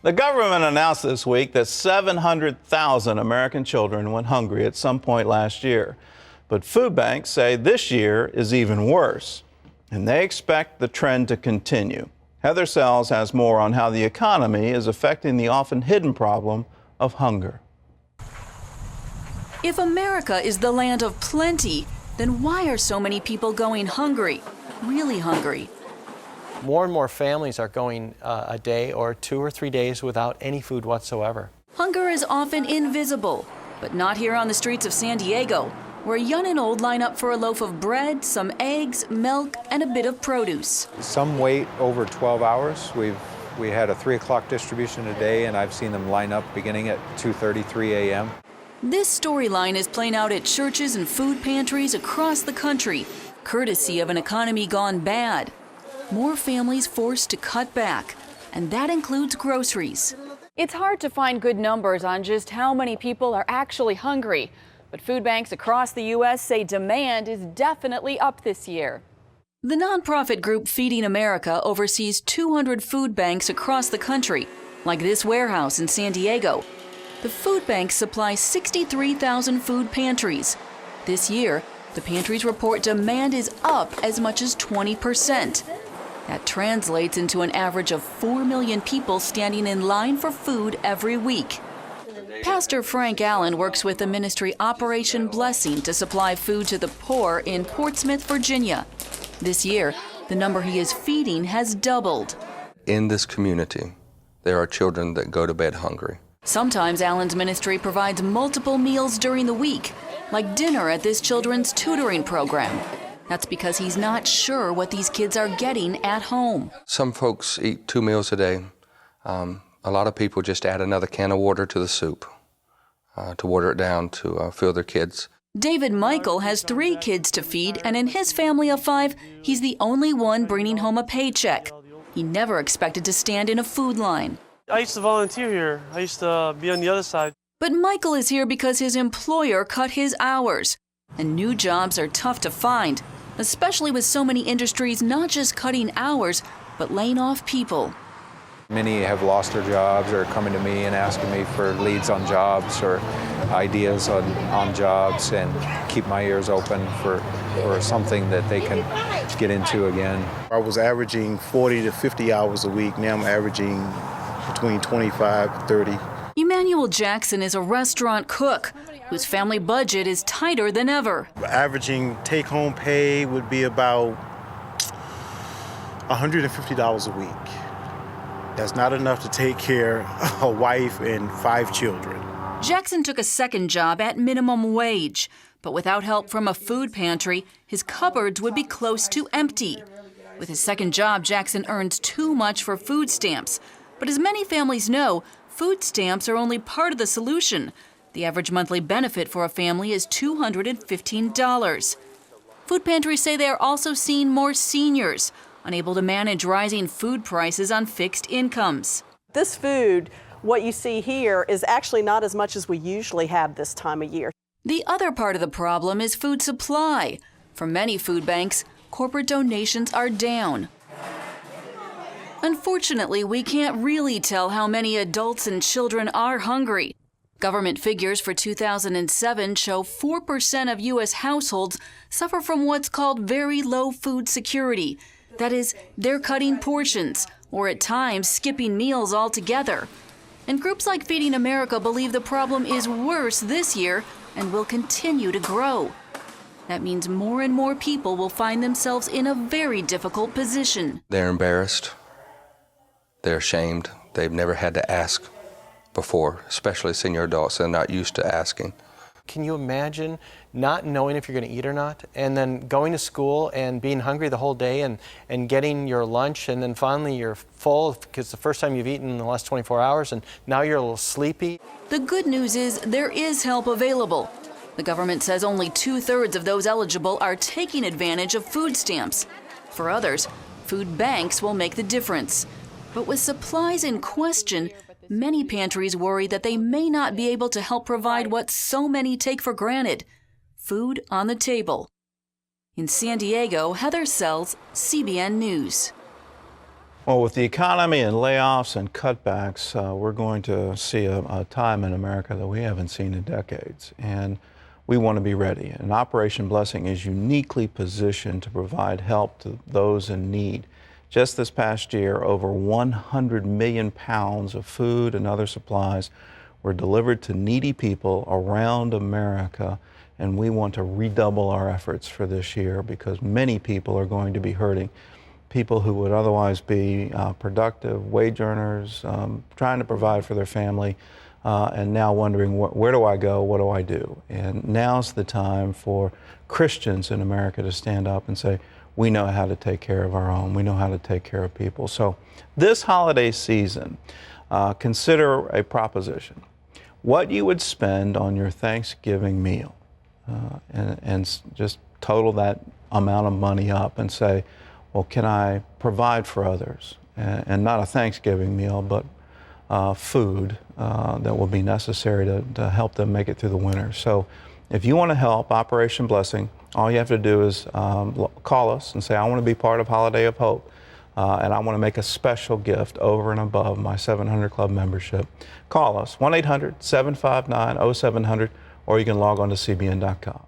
The government announced this week that 700,000 American children went hungry at some point last year. But food banks say this year is even worse, and they expect the trend to continue. Heather Sells has more on how the economy is affecting the often hidden problem of hunger. If America is the land of plenty, then why are so many people going hungry, really hungry? More and more families are going a day or 2 or 3 days without any food whatsoever. Hunger is often invisible, but not here on the streets of San Diego, where young and old line up for a loaf of bread, some eggs, milk, and a bit of produce. Some wait over 12 hours. We had a 3 o'clock distribution a day, and I've seen them line up beginning at 2:33 a.m. This storyline is playing out at churches and food pantries across the country, courtesy of an economy gone bad. More families forced to cut back, and that includes groceries. It's hard to find good numbers on just how many people are actually hungry, but food banks across the U.S. say demand is definitely up this year. The nonprofit group Feeding America oversees 200 food banks across the country, like this warehouse in San Diego. The food banks supply 63,000 food pantries. This year, the pantries report demand is up as much as 20%. That translates into an average of 4 million people standing in line for food every week. Pastor Frank Allen works with the ministry Operation Blessing to supply food to the poor in Portsmouth, Virginia. This year, the number he is feeding has doubled. In this community, there are children that go to bed hungry. Sometimes Allen's ministry provides multiple meals during the week, like dinner at this children's tutoring program. That's because he's not sure what these kids are getting at home. Some folks eat 2 meals a day. A lot of people just add another can of water to the soup to water it down to fill their kids. David Michael has 3 kids to feed, and in his family of 5, he's the only one bringing home a paycheck. He never expected to stand in a food line. I used to volunteer here. I used to be on the other side. But Michael is here because his employer cut his hours, and new jobs are tough to find, especially with so many industries not just cutting hours, but laying off people. Many have lost their jobs or are coming to me and asking me for leads on jobs or ideas on jobs, and keep my ears open for something that they can get into again. I was averaging 40 to 50 hours a week. Now I'm averaging between 25 to 30. Emmanuel Jackson is a restaurant cook whose family budget is tighter than ever. Averaging take-home pay would be about $150 a week. That's not enough to take care of a wife and 5 children. Jackson took a second job at minimum wage, but without help from a food pantry, his cupboards would be close to empty. With his second job, Jackson earns too much for food stamps. But as many families know, food stamps are only part of the solution. The average monthly benefit for a family is $215. Food pantries say they are also seeing more seniors, unable to manage rising food prices on fixed incomes. This food, what you see here, is actually not as much as we usually have this time of year. The other part of the problem is food supply. For many food banks, corporate donations are down. Unfortunately, we can't really tell how many adults and children are hungry. Government figures for 2007 show 4% of U.S. households suffer from what's called very low food security. That is, they're cutting portions, or at times skipping meals altogether. And groups like Feeding America believe the problem is worse this year and will continue to grow. That means more and more people will find themselves in a very difficult position. They're embarrassed. They're ashamed. They've never had to ask before, especially senior adults. They're not used to asking. Can you imagine not knowing if you're going to eat or not, and then going to school and being hungry the whole day and getting your lunch, and then finally you're full because it's the first time you've eaten in the last 24 hours, and now you're a little sleepy? The good news is there is help available. The government says only 2/3 of those eligible are taking advantage of food stamps. For others, food banks will make the difference. But with supplies in question, many pantries worry that they may not be able to help provide what so many take for granted: food on the table. In San Diego, Heather Sells, CBN News. Well, with the economy and layoffs and cutbacks, we're going to see a time in America that we haven't seen in decades. And we want to be ready. And Operation Blessing is uniquely positioned to provide help to those in need. Just this past year, over 100 million pounds of food and other supplies were delivered to needy people around America. And we want to redouble our efforts for this year because many people are going to be hurting. People who would otherwise be productive wage earners, trying to provide for their family, and now wondering, where do I go, what do I do? And now's the time for Christians in America to stand up and say, we know how to take care of our own, we know how to take care of people. So this holiday season, consider a proposition. What you would spend on your Thanksgiving meal, and just total that amount of money up and say, well, can I provide for others? And not a Thanksgiving meal, but food that will be necessary to help them make it through the winter. So if you want to help Operation Blessing, all you have to do is call us and say, I want to be part of Holiday of Hope, and I want to make a special gift over and above my 700 Club membership. Call us, 1-800-759-0700, or you can log on to cbn.com.